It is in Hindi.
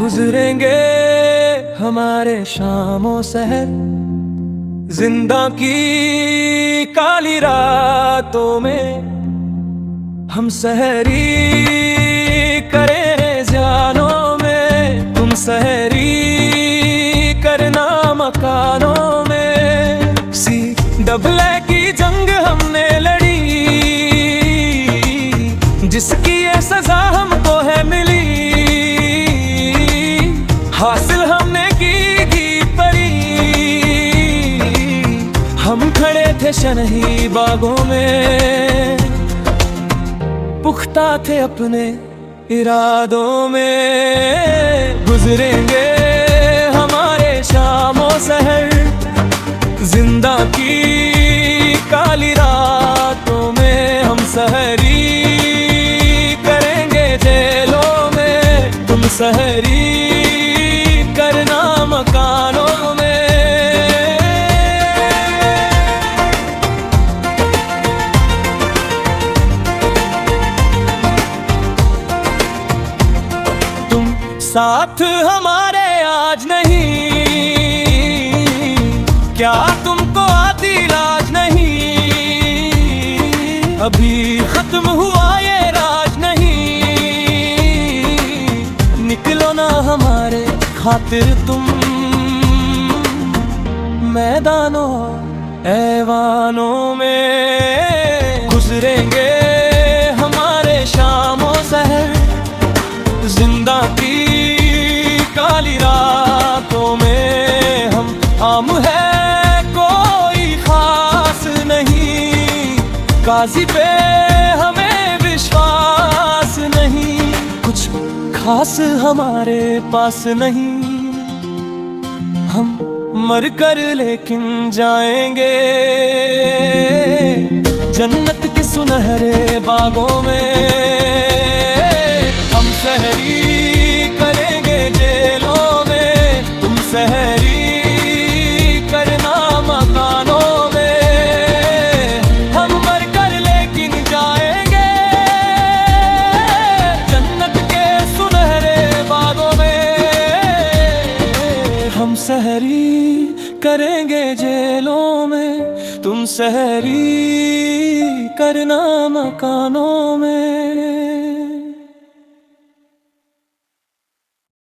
गुजरेंगे हमारे शामों सहर, जिंदा की काली रातों में हम सहरी करें जानों में, तुम सहरी करना मकानों में। सी डबल की जंग हमने लड़ी, जिसकी ये सजा हमको है मिली। हासिल हमने की परी, हम खड़े थे शनही बागों में, पुख्ता थे अपने इरादों में। गुजरेंगे हमारे शामों सहर, जिंदा की काली रातों में हम सहरी करेंगे जेलों में, तुम सहरी करना मकानों में। तुम साथ हमारे आज नहीं, क्या तुमको आती लाज नहीं? अभी खत्म हुआ ये राज नहीं, निकलो ना हमारे खातिर तुम मैदानों ऐवानों में। गुजरेंगे हमारे शामों सहर, जिंदा की काली रातों में हम आम है कोई खास नहीं, काजी पे हमें विश्वास नहीं, कुछ खास हमारे पास नहीं। हम मर कर लेकिन जाएंगे जन्नत के सुनहरे बागों में। हम सहरी करेंगे जेलों में, तुम सहरी करना मकानों में। हम मर कर लेकिन जाएंगे जन्नत के सुनहरे बागों में। हम सहरी करेंगे जेलों में, तुम सहरी करना मकानों में।